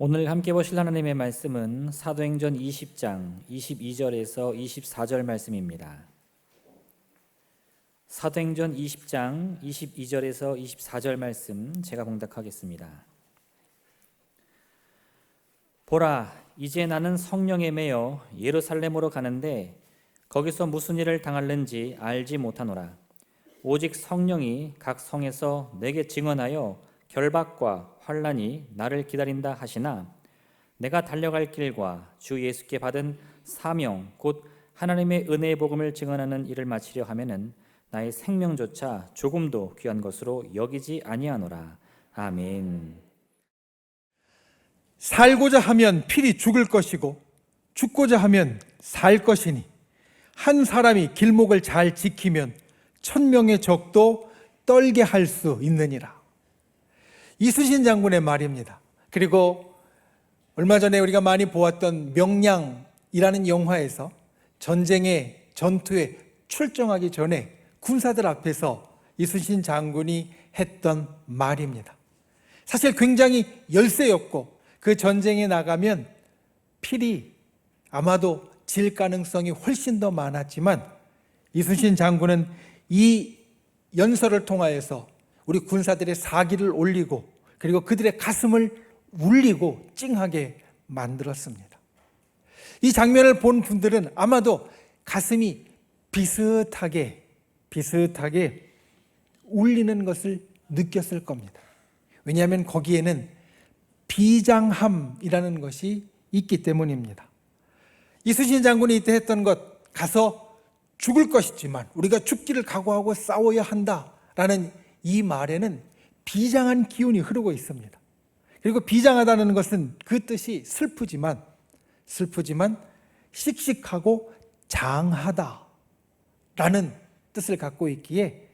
오늘 함께 보실 하나님의 말씀은 사도행전 20장 22절에서 24절 말씀입니다. 사도행전 20장 22절에서 24절 말씀 제가 봉독하겠습니다. 보라, 이제 나는 성령에 매여 예루살렘으로 가는데 거기서 무슨 일을 당할는지 알지 못하노라. 오직 성령이 각 성에서 내게 증언하여 결박과 환난이 나를 기다린다 하시나 내가 달려갈 길과 주 예수께 받은 사명 곧 하나님의 은혜의 복음을 증언하는 일을 마치려 하면은 나의 생명조차 조금도 귀한 것으로 여기지 아니하노라. 아멘. 살고자 하면 필히 죽을 것이고 죽고자 하면 살 것이니 한 사람이 길목을 잘 지키면 1000명의 적도 떨게 할 수 있느니라. 이순신 장군의 말입니다. 그리고 얼마 전에 우리가 많이 보았던 명량이라는 영화에서 전투에 출정하기 전에 군사들 앞에서 이순신 장군이 했던 말입니다. 사실 굉장히 열세였고 그 전쟁에 나가면 필히 아마도 질 가능성이 훨씬 더 많았지만 이순신 장군은 이 연설을 통하여서 우리 군사들의 사기를 올리고 그리고 그들의 가슴을 울리고 찡하게 만들었습니다. 이 장면을 본 분들은 아마도 가슴이 비슷하게 울리는 것을 느꼈을 겁니다. 왜냐하면 거기에는 비장함이라는 것이 있기 때문입니다. 이순신 장군이 이때 했던 것, 가서 죽을 것이지만 우리가 죽기를 각오하고 싸워야 한다라는 이 말에는 비장한 기운이 흐르고 있습니다. 그리고 비장하다는 것은 그 뜻이 슬프지만 씩씩하고 장하다라는 뜻을 갖고 있기에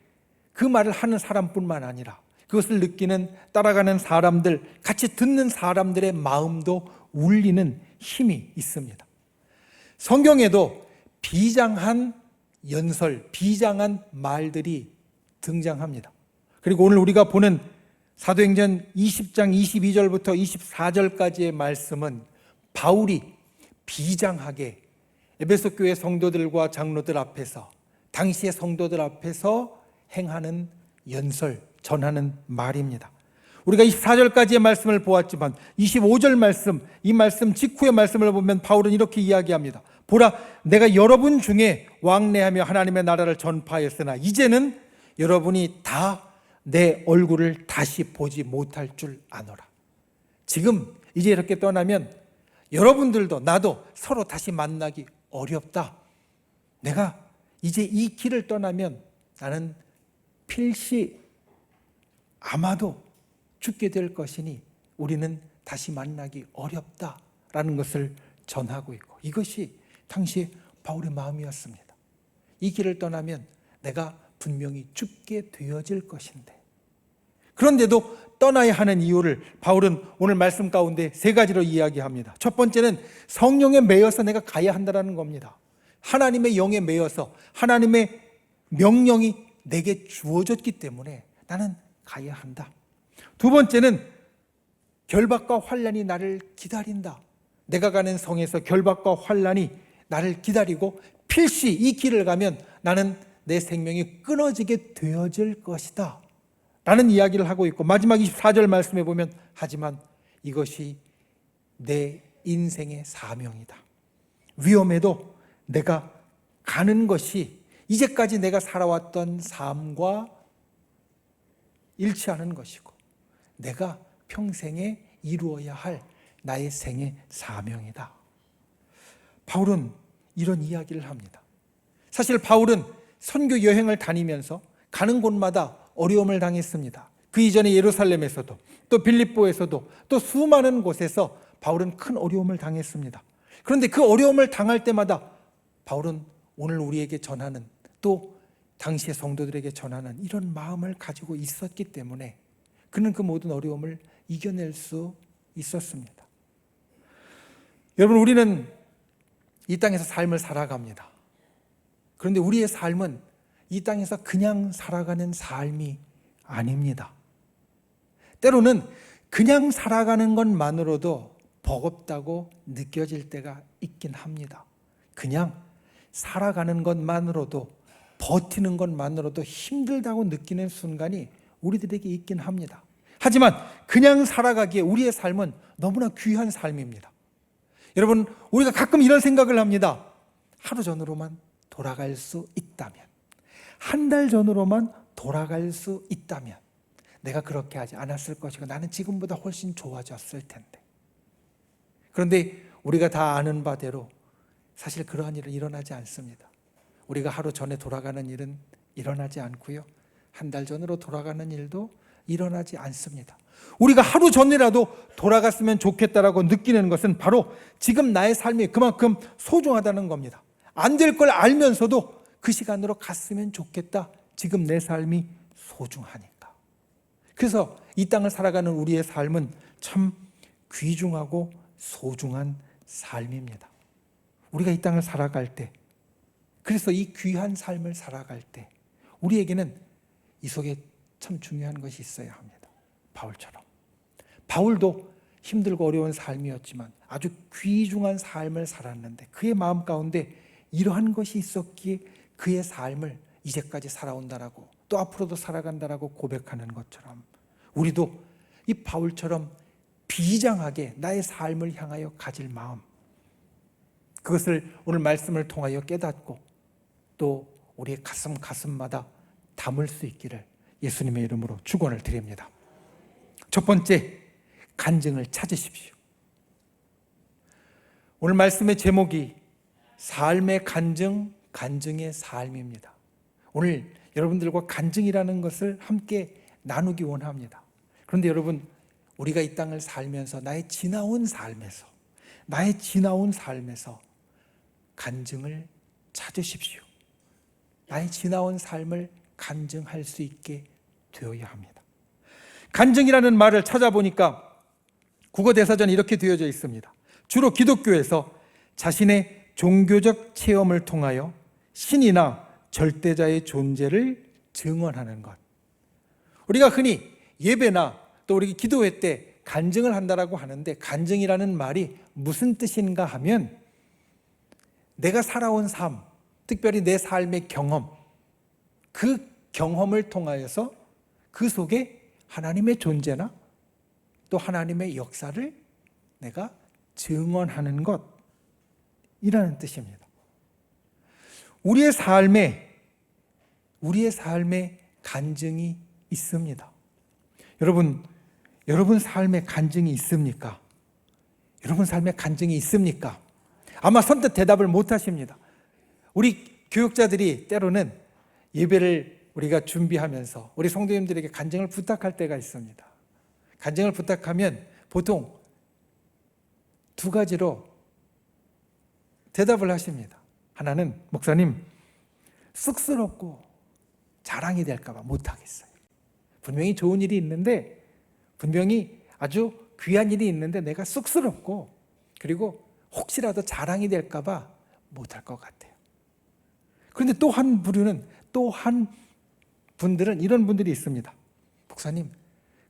그 말을 하는 사람뿐만 아니라 그것을 느끼는 따라가는 사람들, 같이 듣는 사람들의 마음도 울리는 힘이 있습니다. 성경에도 비장한 연설, 비장한 말들이 등장합니다. 그리고 오늘 우리가 보는 사도행전 20장 22절부터 24절까지의 말씀은 바울이 비장하게 에베소 교회 성도들과 장로들 앞에서, 당시의 성도들 앞에서 행하는 연설, 전하는 말입니다. 우리가 24절까지의 말씀을 보았지만 25절 말씀, 이 말씀 직후의 말씀을 보면 바울은 이렇게 이야기합니다. 보라, 내가 여러분 중에 왕래하며 하나님의 나라를 전파하였으나 이제는 여러분이 다 내 얼굴을 다시 보지 못할 줄 아노라. 지금 이제 이렇게 떠나면 여러분들도 나도 서로 다시 만나기 어렵다. 내가 이제 이 길을 떠나면 나는 필시 아마도 죽게 될 것이니 우리는 다시 만나기 어렵다라는 것을 전하고 있고, 이것이 당시 바울의 마음이었습니다. 이 길을 떠나면 내가 분명히 죽게 되어질 것인데, 그런데도 떠나야 하는 이유를 바울은 오늘 말씀 가운데 3가지로 이야기합니다. 첫 번째는 성령에 매여서 내가 가야 한다는 겁니다. 하나님의 영에 매여서 하나님의 명령이 내게 주어졌기 때문에 나는 가야 한다. 두 번째는 결박과 환난이 나를 기다린다. 내가 가는 성에서 결박과 환난이 나를 기다리고 필시 이 길을 가면 나는 내 생명이 끊어지게 되어질 것이다 라는 이야기를 하고 있고, 마지막 24절 말씀에 보면 하지만 이것이 내 인생의 사명이다. 위험해도 내가 가는 것이 이제까지 내가 살아왔던 삶과 일치하는 것이고 내가 평생에 이루어야 할 나의 생의 사명이다. 바울은 이런 이야기를 합니다. 사실 바울은 선교 여행을 다니면서 가는 곳마다 어려움을 당했습니다. 그 이전에 예루살렘에서도 또 빌립보에서도 또 수많은 곳에서 바울은 큰 어려움을 당했습니다. 그런데 그 어려움을 당할 때마다 바울은 오늘 우리에게 전하는, 또 당시의 성도들에게 전하는 이런 마음을 가지고 있었기 때문에 그는 그 모든 어려움을 이겨낼 수 있었습니다. 여러분, 우리는 이 땅에서 삶을 살아갑니다. 그런데 우리의 삶은 이 땅에서 그냥 살아가는 삶이 아닙니다. 때로는 그냥 살아가는 것만으로도 버겁다고 느껴질 때가 있긴 합니다. 그냥 살아가는 것만으로도, 버티는 것만으로도 힘들다고 느끼는 순간이 우리들에게 있긴 합니다. 하지만 그냥 살아가기에 우리의 삶은 너무나 귀한 삶입니다. 여러분, 우리가 가끔 이런 생각을 합니다. 하루 전으로만 돌아갈 수 있다면, 한 달 전으로만 돌아갈 수 있다면 내가 그렇게 하지 않았을 것이고 나는 지금보다 훨씬 좋아졌을 텐데. 그런데 우리가 다 아는 바대로 사실 그러한 일은 일어나지 않습니다. 우리가 하루 전에 돌아가는 일은 일어나지 않고요, 한 달 전으로 돌아가는 일도 일어나지 않습니다. 우리가 하루 전이라도 돌아갔으면 좋겠다라고 느끼는 것은 바로 지금 나의 삶이 그만큼 소중하다는 겁니다. 안 될 걸 알면서도 그 시간으로 갔으면 좋겠다. 지금 내 삶이 소중하니까. 그래서 이 땅을 살아가는 우리의 삶은 참 귀중하고 소중한 삶입니다. 우리가 이 땅을 살아갈 때, 그래서 이 귀한 삶을 살아갈 때 우리에게는 이 속에 참 중요한 것이 있어야 합니다. 바울처럼. 바울도 힘들고 어려운 삶이었지만 아주 귀중한 삶을 살았는데 그의 마음 가운데 이러한 것이 있었기에 그의 삶을 이제까지 살아온다라고, 또 앞으로도 살아간다라고 고백하는 것처럼 우리도 이 바울처럼 비장하게 나의 삶을 향하여 가질 마음, 그것을 오늘 말씀을 통하여 깨닫고 또 우리의 가슴마다 담을 수 있기를 예수님의 이름으로 축원을 드립니다. 첫 번째, 간증을 찾으십시오. 오늘 말씀의 제목이 삶의 간증, 간증의 삶입니다. 오늘 여러분들과 간증이라는 것을 함께 나누기 원합니다. 그런데 여러분, 우리가 이 땅을 살면서 나의 지나온 삶에서 간증을 찾으십시오. 나의 지나온 삶을 간증할 수 있게 되어야 합니다. 간증이라는 말을 찾아보니까 국어대사전에 이렇게 되어져 있습니다. 주로 기독교에서 자신의 종교적 체험을 통하여 신이나 절대자의 존재를 증언하는 것. 우리가 흔히 예배나 또 우리 기도회 때 간증을 한다라고 하는데, 간증이라는 말이 무슨 뜻인가 하면 내가 살아온 삶, 특별히 내 삶의 경험, 그 경험을 통하여서 그 속에 하나님의 존재나 또 하나님의 역사를 내가 증언하는 것이라는 뜻입니다. 우리의 삶에 간증이 있습니다. 여러분 삶에 간증이 있습니까? 여러분 삶에 간증이 있습니까? 아마 선뜻 대답을 못 하십니다. 우리 교육자들이 때로는 예배를 우리가 준비하면서 우리 성도님들에게 간증을 부탁할 때가 있습니다. 간증을 부탁하면 보통 두 가지로 대답을 하십니다. 하나는, 목사님, 쑥스럽고 자랑이 될까 봐 못하겠어요. 분명히 좋은 일이 있는데, 분명히 아주 귀한 일이 있는데 내가 쑥스럽고, 그리고 혹시라도 자랑이 될까 봐 못할 것 같아요. 그런데 또 한 분들은 이런 분들이 있습니다. 목사님,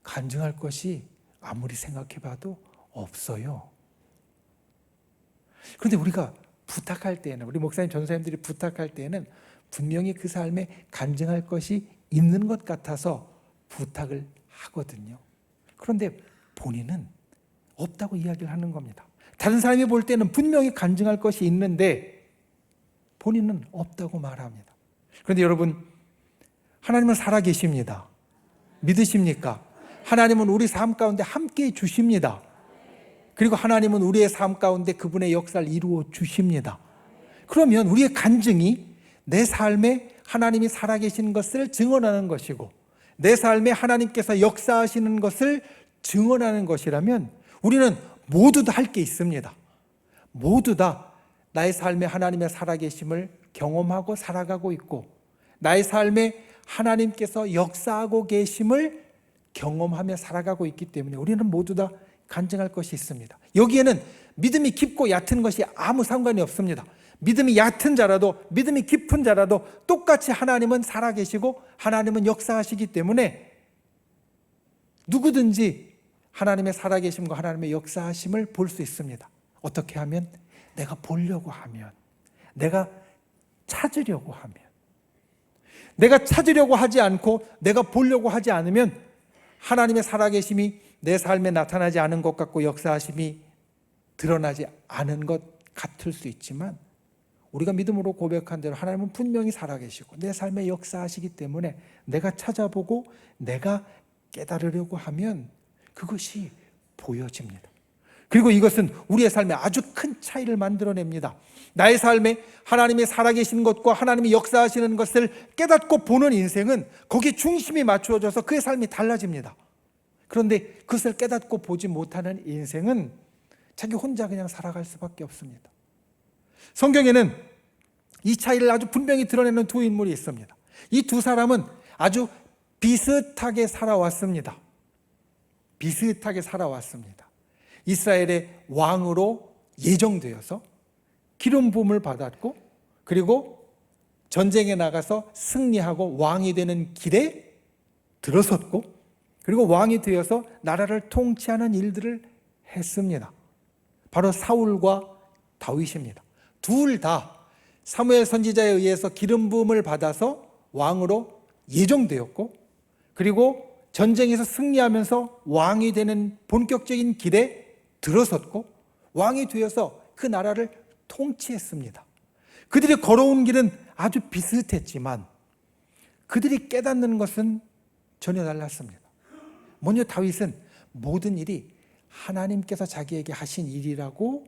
간증할 것이 아무리 생각해봐도 없어요. 그런데 우리가 부탁할 때에는, 우리 목사님, 전사님들이 부탁할 때에는 분명히 그 삶에 간증할 것이 있는 것 같아서 부탁을 하거든요. 그런데 본인은 없다고 이야기를 하는 겁니다. 다른 사람이 볼 때는 분명히 간증할 것이 있는데 본인은 없다고 말합니다. 그런데 여러분, 하나님은 살아계십니다. 믿으십니까? 하나님은 우리 삶 가운데 함께 주십니다. 그리고 하나님은 우리의 삶 가운데 그분의 역사를 이루어 주십니다. 그러면 우리의 간증이 내 삶에 하나님이 살아계신 것을 증언하는 것이고, 내 삶에 하나님께서 역사하시는 것을 증언하는 것이라면 우리는 모두 다 할 게 있습니다. 모두 다 나의 삶에 하나님의 살아계심을 경험하고 살아가고 있고, 나의 삶에 하나님께서 역사하고 계심을 경험하며 살아가고 있기 때문에 우리는 모두 다 간증할 것이 있습니다. 여기에는 믿음이 깊고 얕은 것이 아무 상관이 없습니다. 믿음이 얕은 자라도, 믿음이 깊은 자라도 똑같이 하나님은 살아계시고 하나님은 역사하시기 때문에 누구든지 하나님의 살아계심과 하나님의 역사하심을 볼 수 있습니다. 어떻게 하면? 내가 보려고 하면, 내가 찾으려고 하면. 내가 찾으려고 하지 않고 내가 보려고 하지 않으면 하나님의 살아계심이 내 삶에 나타나지 않은 것 같고 역사하심이 드러나지 않은 것 같을 수 있지만, 우리가 믿음으로 고백한 대로 하나님은 분명히 살아계시고 내 삶에 역사하시기 때문에 내가 찾아보고 내가 깨달으려고 하면 그것이 보여집니다. 그리고 이것은 우리의 삶에 아주 큰 차이를 만들어냅니다. 나의 삶에 하나님이 살아계신 것과 하나님이 역사하시는 것을 깨닫고 보는 인생은 거기에 중심이 맞추어져서 그의 삶이 달라집니다. 그런데 그것을 깨닫고 보지 못하는 인생은 자기 혼자 그냥 살아갈 수밖에 없습니다. 성경에는 이 차이를 아주 분명히 드러내는 두 인물이 있습니다. 이 두 사람은 아주 비슷하게 살아왔습니다. 비슷하게 살아왔습니다. 이스라엘의 왕으로 예정되어서 기름 부음을 받았고, 그리고 전쟁에 나가서 승리하고 왕이 되는 길에 들어섰고, 그리고 왕이 되어서 나라를 통치하는 일들을 했습니다. 바로 사울과 다윗입니다. 둘 다 사무엘 선지자에 의해서 기름 부음을 받아서 왕으로 예정되었고, 그리고 전쟁에서 승리하면서 왕이 되는 본격적인 길에 들어섰고, 왕이 되어서 그 나라를 통치했습니다. 그들이 걸어온 길은 아주 비슷했지만 그들이 깨닫는 것은 전혀 달랐습니다. 먼저 다윗은 모든 일이 하나님께서 자기에게 하신 일이라고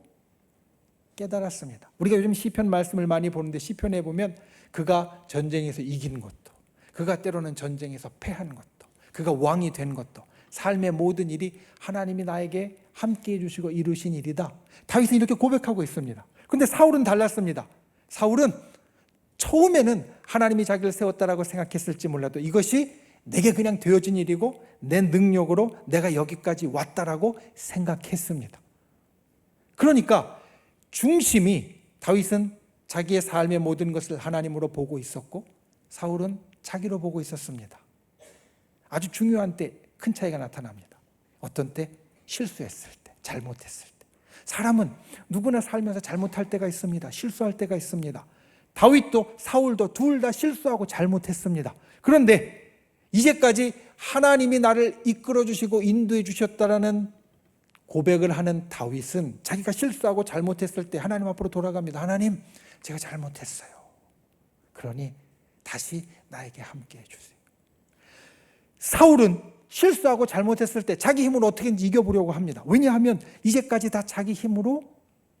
깨달았습니다. 우리가 요즘 시편 말씀을 많이 보는데, 시편에 보면 그가 전쟁에서 이긴 것도, 그가 때로는 전쟁에서 패한 것도, 그가 왕이 된 것도, 삶의 모든 일이 하나님이 나에게 함께해 주시고 이루신 일이다. 다윗은 이렇게 고백하고 있습니다. 그런데 사울은 달랐습니다. 사울은 처음에는 하나님이 자기를 세웠다라고 생각했을지 몰라도 이것이 내게 그냥 되어진 일이고 내 능력으로 내가 여기까지 왔다라고 생각했습니다. 그러니까 중심이, 다윗은 자기의 삶의 모든 것을 하나님으로 보고 있었고 사울은 자기로 보고 있었습니다. 아주 중요한 때 큰 차이가 나타납니다. 어떤 때? 실수했을 때, 잘못했을 때. 사람은 누구나 살면서 잘못할 때가 있습니다. 실수할 때가 있습니다. 다윗도 사울도 둘 다 실수하고 잘못했습니다. 그런데 이제까지 하나님이 나를 이끌어 주시고 인도해 주셨다라는 고백을 하는 다윗은 자기가 실수하고 잘못했을 때 하나님 앞으로 돌아갑니다. 하나님, 제가 잘못했어요. 그러니 다시 나에게 함께 해주세요. 사울은 실수하고 잘못했을 때 자기 힘으로 어떻게든지 이겨보려고 합니다. 왜냐하면 이제까지 다 자기 힘으로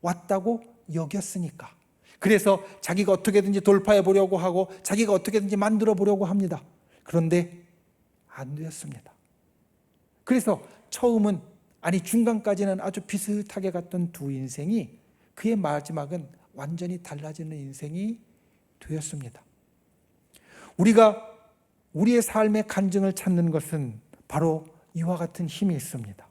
왔다고 여겼으니까. 그래서 자기가 어떻게든지 돌파해 보려고 하고 자기가 어떻게든지 만들어 보려고 합니다. 그런데 안 되었습니다. 그래서 처음은, 아니 중간까지는 아주 비슷하게 갔던 두 인생이 그의 마지막은 완전히 달라지는 인생이 되었습니다. 우리가 우리의 삶의 간증을 찾는 것은 바로 이와 같은 힘이 있습니다.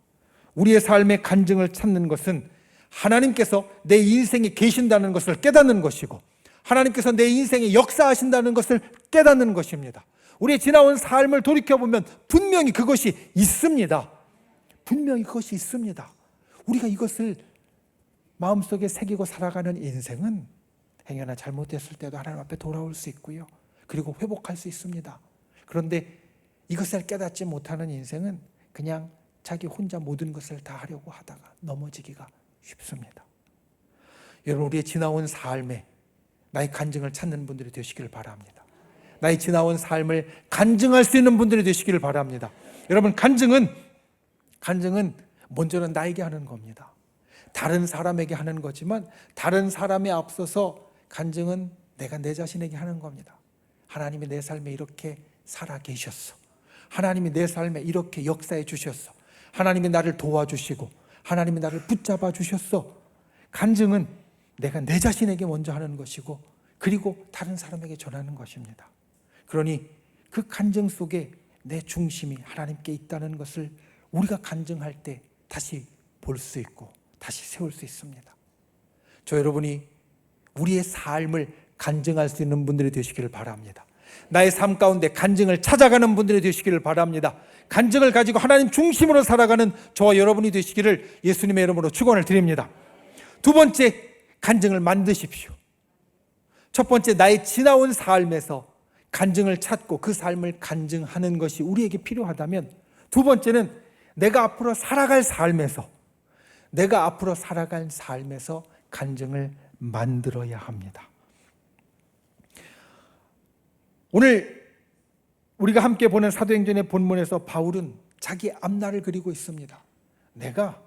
우리의 삶의 간증을 찾는 것은 하나님께서 내 인생에 계신다는 것을 깨닫는 것이고 하나님께서 내 인생에 역사하신다는 것을 깨닫는 것입니다. 우리의 지나온 삶을 돌이켜보면 분명히 그것이 있습니다. 분명히 그것이 있습니다. 우리가 이것을 마음속에 새기고 살아가는 인생은 행여나 잘못했을 때도 하나님 앞에 돌아올 수 있고요. 그리고 회복할 수 있습니다. 그런데 이것을 깨닫지 못하는 인생은 그냥 자기 혼자 모든 것을 다 하려고 하다가 넘어지기가 쉽습니다. 여러분, 우리의 지나온 삶에 나의 간증을 찾는 분들이 되시기를 바랍니다. 나의 지나온 삶을 간증할 수 있는 분들이 되시기를 바랍니다. 여러분, 간증은 먼저는 나에게 하는 겁니다. 다른 사람에게 하는 거지만 다른 사람에 앞서서 간증은 내가 내 자신에게 하는 겁니다. 하나님이 내 삶에 이렇게 살아 계셨어. 하나님이 내 삶에 이렇게 역사해 주셨어. 하나님이 나를 도와주시고 하나님이 나를 붙잡아 주셨어. 간증은 내가 내 자신에게 먼저 하는 것이고 그리고 다른 사람에게 전하는 것입니다. 그러니 그 간증 속에 내 중심이 하나님께 있다는 것을 우리가 간증할 때 다시 볼 수 있고 다시 세울 수 있습니다. 저 여러분이 우리의 삶을 간증할 수 있는 분들이 되시기를 바랍니다. 나의 삶 가운데 간증을 찾아가는 분들이 되시기를 바랍니다. 간증을 가지고 하나님 중심으로 살아가는 저와 여러분이 되시기를 예수님의 이름으로 축원을 드립니다. 두 번째, 간증을 만드십시오. 첫 번째, 나의 지나온 삶에서 간증을 찾고 그 삶을 간증하는 것이 우리에게 필요하다면, 두 번째는 내가 앞으로 살아갈 삶에서 간증을 만들어야 합니다. 오늘 우리가 함께 보는 사도행전의 본문에서 바울은 자기 앞날을 그리고 있습니다. 내가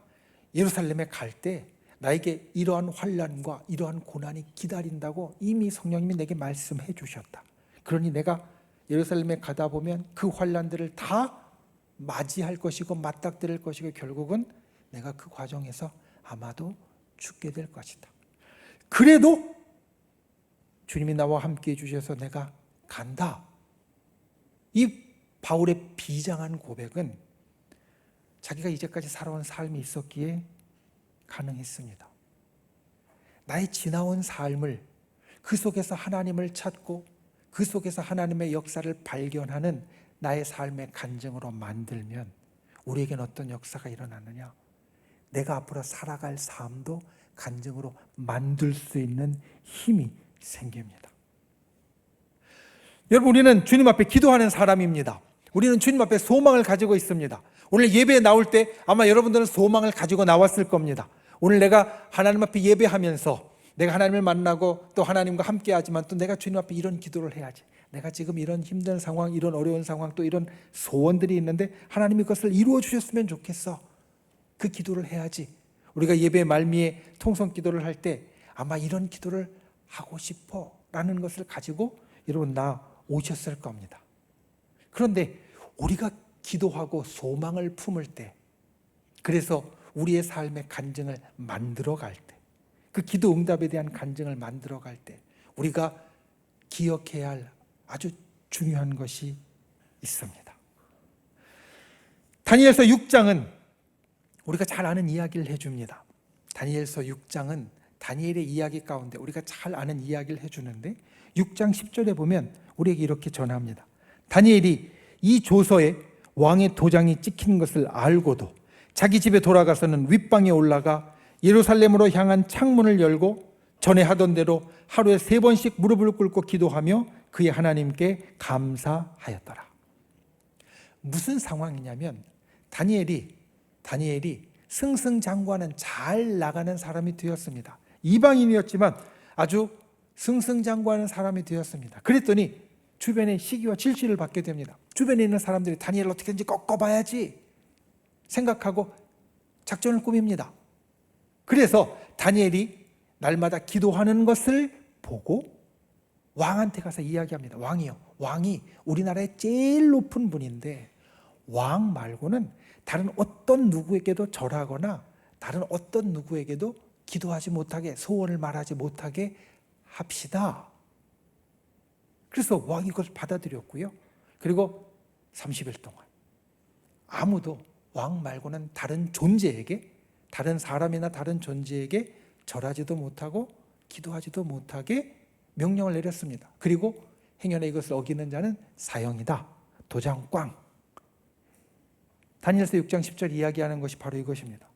예루살렘에 갈 때 나에게 이러한 환난과 이러한 고난이 기다린다고 이미 성령님이 내게 말씀해 주셨다. 그러니 내가 예루살렘에 가다 보면 그 환난들을 다 맞이할 것이고 맞닥뜨릴 것이고 결국은 내가 그 과정에서 아마도 죽게 될 것이다. 그래도 주님이 나와 함께 해주셔서 내가 간다. 이 바울의 비장한 고백은 자기가 이제까지 살아온 삶이 있었기에 가능했습니다. 나의 지나온 삶을 그 속에서 하나님을 찾고 그 속에서 하나님의 역사를 발견하는 나의 삶의 간증으로 만들면 우리에겐 어떤 역사가 일어나느냐? 내가 앞으로 살아갈 삶도 간증으로 만들 수 있는 힘이 생깁니다. 여러분, 우리는 주님 앞에 기도하는 사람입니다. 우리는 주님 앞에 소망을 가지고 있습니다. 오늘 예배에 나올 때 아마 여러분들은 소망을 가지고 나왔을 겁니다. 오늘 내가 하나님 앞에 예배하면서 내가 하나님을 만나고 또 하나님과 함께 하지만 또 내가 주님 앞에 이런 기도를 해야지. 내가 지금 이런 힘든 상황, 이런 어려운 상황, 또 이런 소원들이 있는데 하나님이 그것을 이루어 주셨으면 좋겠어. 그 기도를 해야지. 우리가 예배 말미에 통성 기도를 할 때 아마 이런 기도를 하고 싶어 라는 것을 가지고 여러분 오셨을 겁니다. 그런데 우리가 기도하고 소망을 품을 때, 그래서 우리의 삶의 간증을 만들어 갈 때, 그 기도 응답에 대한 간증을 만들어 갈 때 우리가 기억해야 할 아주 중요한 것이 있습니다. 다니엘서 6장은 우리가 잘 아는 이야기를 해줍니다. 다니엘서 6장은 다니엘의 이야기 가운데 우리가 잘 아는 이야기를 해주는데 6장 10절에 보면 우리에게 이렇게 전합니다. 다니엘이 이 조서에 왕의 도장이 찍힌 것을 알고도 자기 집에 돌아가서는 윗방에 올라가 예루살렘으로 향한 창문을 열고 전에 하던 대로 하루에 3번씩 무릎을 꿇고 기도하며 그의 하나님께 감사하였더라. 무슨 상황이냐면 다니엘이 승승장구하는 잘 나가는 사람이 되었습니다. 이방인이었지만 아주 승승장구하는 사람이 되었습니다. 그랬더니 주변에 시기와 질시를 받게 됩니다. 주변에 있는 사람들이 다니엘을 어떻게든지 꺾어봐야지 생각하고 작전을 꾸밉니다. 그래서 다니엘이 날마다 기도하는 것을 보고 왕한테 가서 이야기합니다. 왕이 우리나라의 제일 높은 분인데 왕 말고는 다른 어떤 누구에게도 절하거나 다른 어떤 누구에게도 기도하지 못하게, 소원을 말하지 못하게 합시다. 그래서 왕이 그것을 받아들였고요. 그리고 30일 동안 아무도 왕 말고는 다른 존재에게, 다른 사람이나 다른 존재에게 절하지도 못하고 기도하지도 못하게 명령을 내렸습니다. 그리고 행여나 이것을 어기는 자는 사형이다. 도장 꽝. 다니엘서 6장 10절 이야기하는 것이 바로 이것입니다.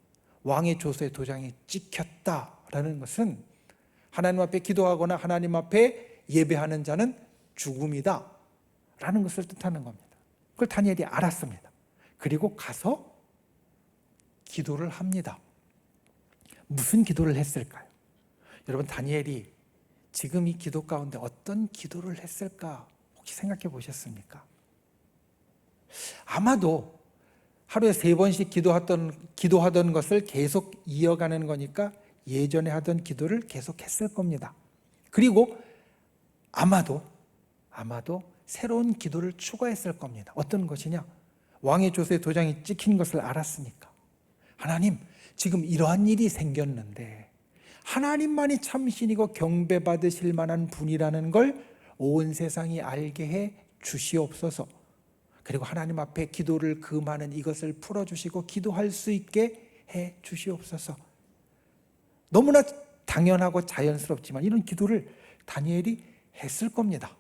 왕의 조서에 도장이 찍혔다라는 것은 하나님 앞에 기도하거나 하나님 앞에 예배하는 자는 죽음이다 라는 것을 뜻하는 겁니다. 그걸 다니엘이 알았습니다. 그리고 가서 기도를 합니다. 무슨 기도를 했을까요? 여러분, 다니엘이 지금 이 기도 가운데 어떤 기도를 했을까 혹시 생각해 보셨습니까? 아마도 하루에 3번씩 기도하던 것을 계속 이어가는 거니까 예전에 하던 기도를 계속 했을 겁니다. 그리고 아마도 새로운 기도를 추가했을 겁니다. 어떤 것이냐? 왕의 조서에 도장이 찍힌 것을 알았으니까. 하나님, 지금 이러한 일이 생겼는데 하나님만이 참신이고 경배받으실 만한 분이라는 걸 온 세상이 알게 해 주시옵소서. 그리고 하나님 앞에 기도를 금하는 이것을 풀어주시고 기도할 수 있게 해 주시옵소서. 너무나 당연하고 자연스럽지만 이런 기도를 다니엘이 했을 겁니다.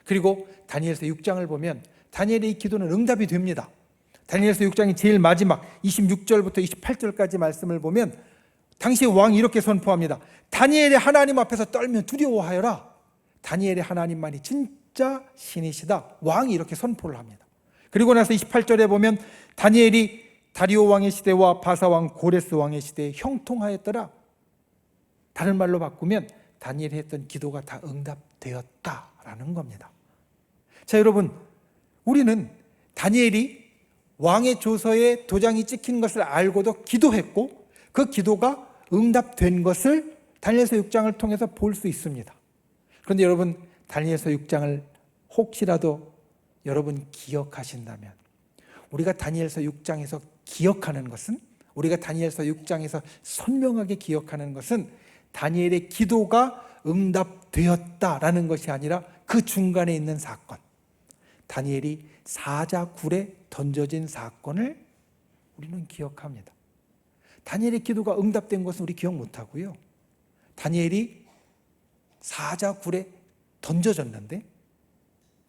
그리고 다니엘서 6장을 보면 다니엘의 이 기도는 응답이 됩니다. 다니엘서 6장이 제일 마지막 26절부터 28절까지 말씀을 보면 당시 왕이 이렇게 선포합니다. 다니엘의 하나님 앞에서 떨며 두려워하여라. 다니엘의 하나님만이 진짜 신이시다. 왕이 이렇게 선포를 합니다. 그리고 나서 28절에 보면 다니엘이 다리오 왕의 시대와 바사 왕 고레스 왕의 시대에 형통하였더라. 다른 말로 바꾸면 다니엘이 했던 기도가 다 응답되었다라는 겁니다. 자, 여러분, 우리는 다니엘이 왕의 조서에 도장이 찍힌 것을 알고도 기도했고 그 기도가 응답된 것을 다니엘서 6장을 통해서 볼 수 있습니다. 그런데 여러분, 다니엘서 6장을 혹시라도 여러분 기억하신다면, 우리가 다니엘서 6장에서 기억하는 것은, 우리가 다니엘서 6장에서 선명하게 기억하는 것은 다니엘의 기도가 응답되었다라는 것이 아니라 그 중간에 있는 사건, 다니엘이 사자굴에 던져진 사건을 우리는 기억합니다. 다니엘의 기도가 응답된 것은 우리 기억 못하고요, 다니엘이 사자굴에 던져졌는데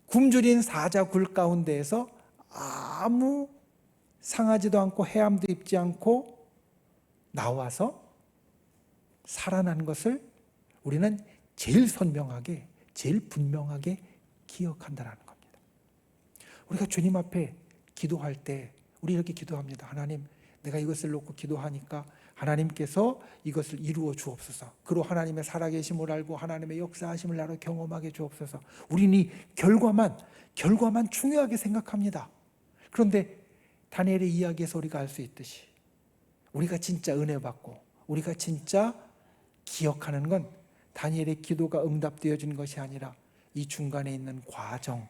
굶주린 사자굴 가운데에서 아무 상하지도 않고 해함도 입지 않고 나와서 살아난 것을 우리는 제일 선명하게, 제일 분명하게 기억한다는 겁니다. 우리가 주님 앞에 기도할 때 우리 이렇게 기도합니다. 하나님, 내가 이것을 놓고 기도하니까 하나님께서 이것을 이루어 주옵소서. 그로 하나님의 살아계심을 알고 하나님의 역사하심을 나로 경험하게 주옵소서. 우리는 이 결과만 중요하게 생각합니다. 그런데 다니엘의 이야기에서 우리가 알 수 있듯이 우리가 진짜 은혜 받고 우리가 진짜 기억하는 건 다니엘의 기도가 응답되어진 것이 아니라 이 중간에 있는 과정,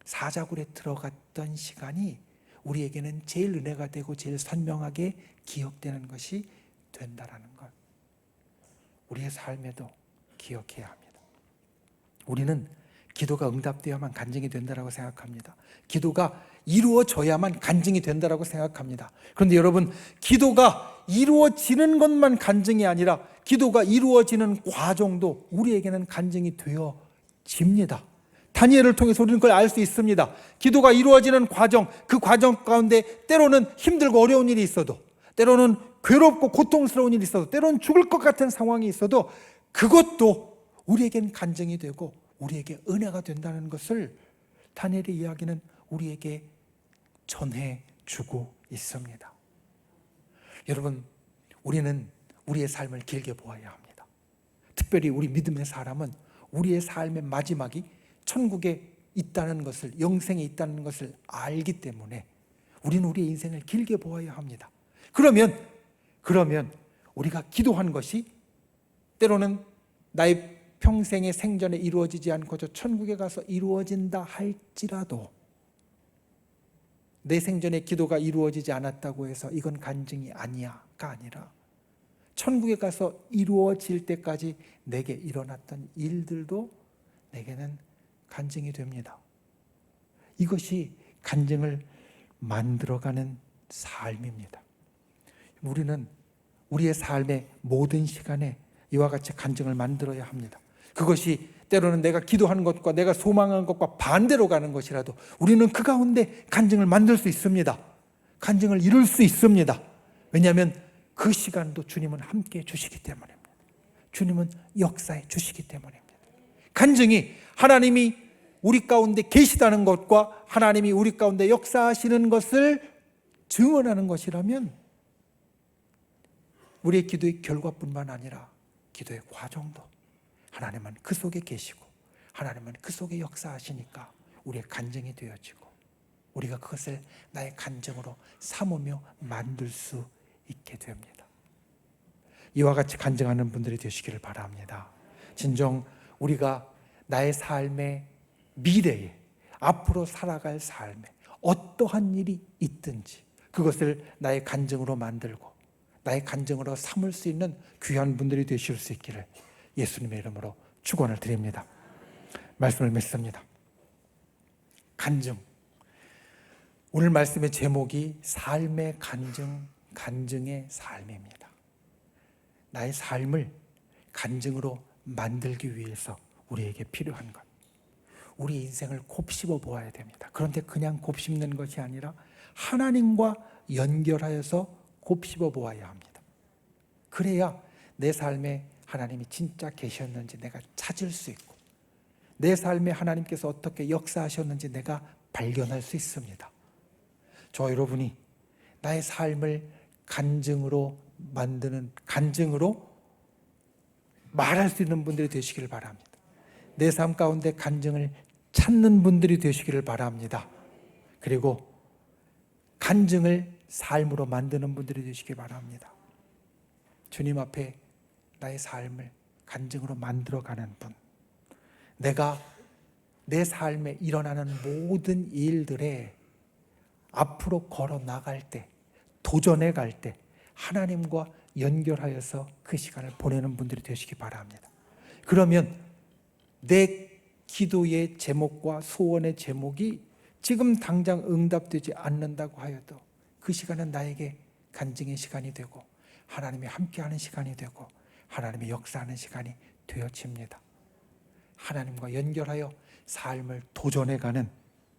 사자굴에 들어갔던 시간이 우리에게는 제일 은혜가 되고 제일 선명하게 기억되는 것이 된다라는 것, 우리의 삶에도 기억해야 합니다. 우리는 기도가 응답되어야만 간증이 된다라고 생각합니다. 기도가 이루어져야만 간증이 된다라고 생각합니다. 그런데 여러분, 기도가 이루어지는 것만 간증이 아니라 기도가 이루어지는 과정도 우리에게는 간증이 되어집니다. 다니엘을 통해서 우리는 그걸 알 수 있습니다. 기도가 이루어지는 과정, 그 과정 가운데 때로는 힘들고 어려운 일이 있어도, 때로는 괴롭고 고통스러운 일이 있어도, 때로는 죽을 것 같은 상황이 있어도 그것도 우리에겐 간증이 되고 우리에게 은혜가 된다는 것을 다니엘의 이야기는 우리에게 전해주고 있습니다. 여러분, 우리는 우리의 삶을 길게 보아야 합니다. 특별히 우리 믿음의 사람은 우리의 삶의 마지막이 천국에 있다는 것을, 영생에 있다는 것을 알기 때문에 우리는 우리의 인생을 길게 보아야 합니다. 그러면 우리가 기도한 것이 때로는 나의 평생의 생전에 이루어지지 않고 저 천국에 가서 이루어진다 할지라도 내 생전에 기도가 이루어지지 않았다고 해서 이건 간증이 아니야가 아니라 천국에 가서 이루어질 때까지 내게 일어났던 일들도 내게는 간증이 됩니다. 이것이 간증을 만들어가는 삶입니다. 우리는 우리의 삶의 모든 시간에 이와 같이 간증을 만들어야 합니다. 그것이 때로는 내가 기도하는 것과 내가 소망하는 것과 반대로 가는 것이라도 우리는 그 가운데 간증을 만들 수 있습니다. 간증을 이룰 수 있습니다. 왜냐하면 그 시간도 주님은 함께 주시기 때문입니다. 주님은 역사해 주시기 때문입니다. 간증이 하나님이 우리 가운데 계시다는 것과 하나님이 우리 가운데 역사하시는 것을 증언하는 것이라면 우리의 기도의 결과뿐만 아니라 기도의 과정도 하나님은 그 속에 계시고 하나님은 그 속에 역사하시니까 우리의 간증이 되어지고 우리가 그것을 나의 간증으로 삼으며 만들 수 있게 됩니다. 이와 같이 간증하는 분들이 되시기를 바랍니다. 진정 우리가 나의 삶의 미래에 앞으로 살아갈 삶에 어떠한 일이 있든지 그것을 나의 간증으로 만들고 나의 간증으로 삼을 수 있는 귀한 분들이 되실 수 있기를 예수님의 이름으로 축원을 드립니다. 말씀을 맺습니다. 간증. 오늘 말씀의 제목이 삶의 간증, 간증의 삶입니다. 나의 삶을 간증으로 만들기 위해서 우리에게 필요한 것, 우리 인생을 곱씹어 보아야 됩니다. 그런데 그냥 곱씹는 것이 아니라 하나님과 연결하여서 곱씹어 보아야 합니다. 그래야 내 삶에 하나님이 진짜 계셨는지 내가 찾을 수 있고, 내 삶에 하나님께서 어떻게 역사하셨는지 내가 발견할 수 있습니다. 저 여러분이 나의 삶을 간증으로 만드는, 간증으로 말할 수 있는 분들이 되시기를 바랍니다. 내 삶 가운데 간증을 찾는 분들이 되시기를 바랍니다. 그리고 간증을 삶으로 만드는 분들이 되시기 바랍니다. 주님 앞에 나의 삶을 간증으로 만들어가는 분, 내가 내 삶에 일어나는 모든 일들에 앞으로 걸어 나갈 때, 도전해 갈 때 하나님과 연결하여서 그 시간을 보내는 분들이 되시기 바랍니다. 그러면 내 기도의 제목과 소원의 제목이 지금 당장 응답되지 않는다고 하여도 그 시간은 나에게 간증의 시간이 되고 하나님이 함께하는 시간이 되고 하나님의 역사하는 시간이 되어집니다. 하나님과 연결하여 삶을 도전해가는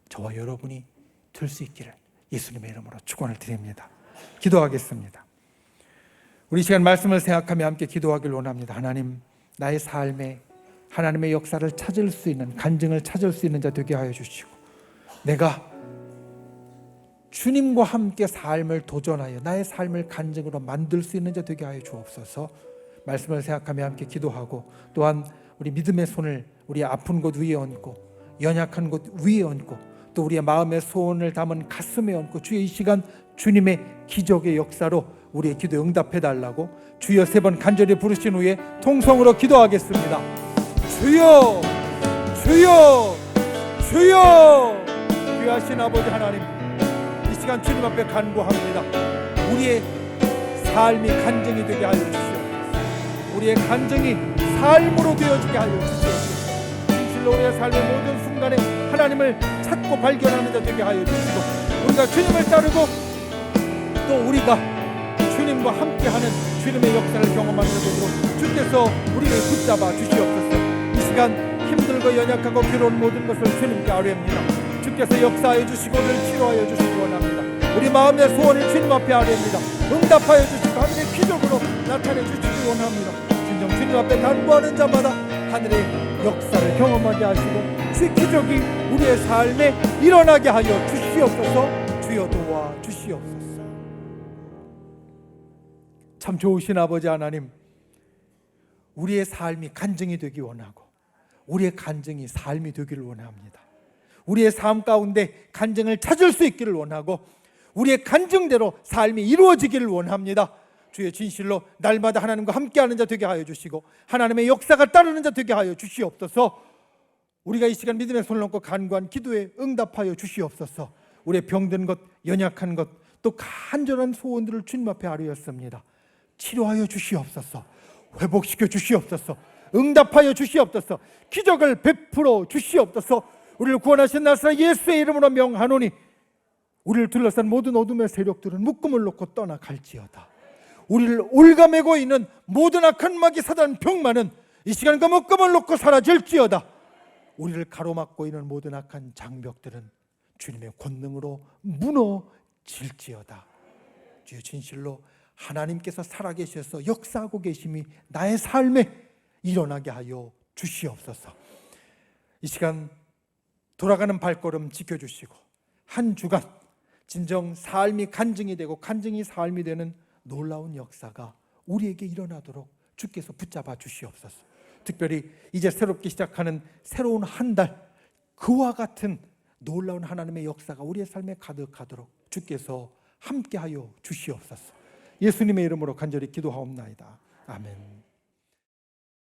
저와 여러분이 될 수 있기를 예수님의 이름으로 축원을 드립니다. 기도하겠습니다. 우리 시간 말씀을 생각하며 함께 기도하길 원합니다. 하나님, 나의 삶에 하나님의 역사를 찾을 수 있는, 간증을 찾을 수 있는 자 되게 하여 주시고, 내가 주님과 함께 삶을 도전하여 나의 삶을 간증으로 만들 수 있는 자 되게 하여 주옵소서. 말씀을 생각하며 함께 기도하고, 또한 우리 믿음의 손을 우리의 아픈 곳 위에 얹고, 연약한 곳 위에 얹고, 또 우리의 마음의 소원을 담은 가슴에 얹고, 주의 이 시간 주님의 기적의 역사로 우리의 기도에 응답해 달라고 주여 3번 간절히 부르신 후에 통성으로 기도하겠습니다. 주여, 주여, 주여. 귀하신 아버지 하나님, 이 시간 주님 앞에 간구합니다. 우리의 삶이 간증이 되게 하여 주시옵소서. 우리의 간증이 삶으로 되어지게 하여 주시옵소서. 진실로 우리의 삶의 모든 순간에 하나님을 찾고 발견하는 자 되게 하여 주시고, 우리가 주님을 따르고 또 우리가 주님과 함께하는 주님의 역사를 경험하는 것으로 주께서 우리를 붙잡아 주시옵소서. 이 시간 힘들고 연약하고 괴로운 모든 것을 주님께 아뢰옵니다. 주께서 역사하여 주시고 우리를 치료하여 주시기 원합니다. 우리 마음의 소원을 주님 앞에 아뢰옵니다. 응답하여 주시고 하늘의 기적으로 나타내 주시기 원합니다. 진정 주님 앞에 간구하는 자마다 하늘의 역사를 경험하게 하시고 주의 기적이 우리의 삶에 일어나게 하여 주시옵소서. 주여 도와 주시옵소서. 참 좋으신 아버지 하나님, 우리의 삶이 간증이 되기 원하고 우리의 간증이 삶이 되기를 원합니다. 우리의 삶 가운데 간증을 찾을 수 있기를 원하고 우리의 간증대로 삶이 이루어지기를 원합니다. 주의 진실로 날마다 하나님과 함께하는 자 되게 하여 주시고 하나님의 역사가 따르는 자 되게 하여 주시옵소서. 우리가 이 시간 믿음의 손을 얹고 간구한 기도에 응답하여 주시옵소서. 우리의 병든 것, 연약한 것, 또 간절한 소원들을 주님 앞에 아뢰었습니다. 치료하여 주시옵소서. 회복시켜 주시옵소서. 응답하여 주시옵소서. 기적을 베풀어 주시옵소서. 우리를 구원하신 나사렛 예수의 이름으로 명하노니 우리를 둘러싼 모든 어둠의 세력들은 묶음을 놓고 떠나갈지어다. 우리를 올가매고 있는 모든 악한 마귀 사단 병마는 이 시간 그 묶음을 놓고 사라질지어다. 우리를 가로막고 있는 모든 악한 장벽들은 주님의 권능으로 무너질지어다. 주의 진실로 하나님께서 살아계셔서 역사하고 계심이 나의 삶에 일어나게 하여 주시옵소서. 이 시간 돌아가는 발걸음 지켜주시고 한 주간 진정 삶이 간증이 되고 간증이 삶이 되는 놀라운 역사가 우리에게 일어나도록 주께서 붙잡아 주시옵소서. 특별히 이제 새롭게 시작하는 새로운 한 달, 그와 같은 놀라운 하나님의 역사가 우리의 삶에 가득하도록 주께서 함께하여 주시옵소서. 예수님의 이름으로 간절히 기도하옵나이다. 아멘.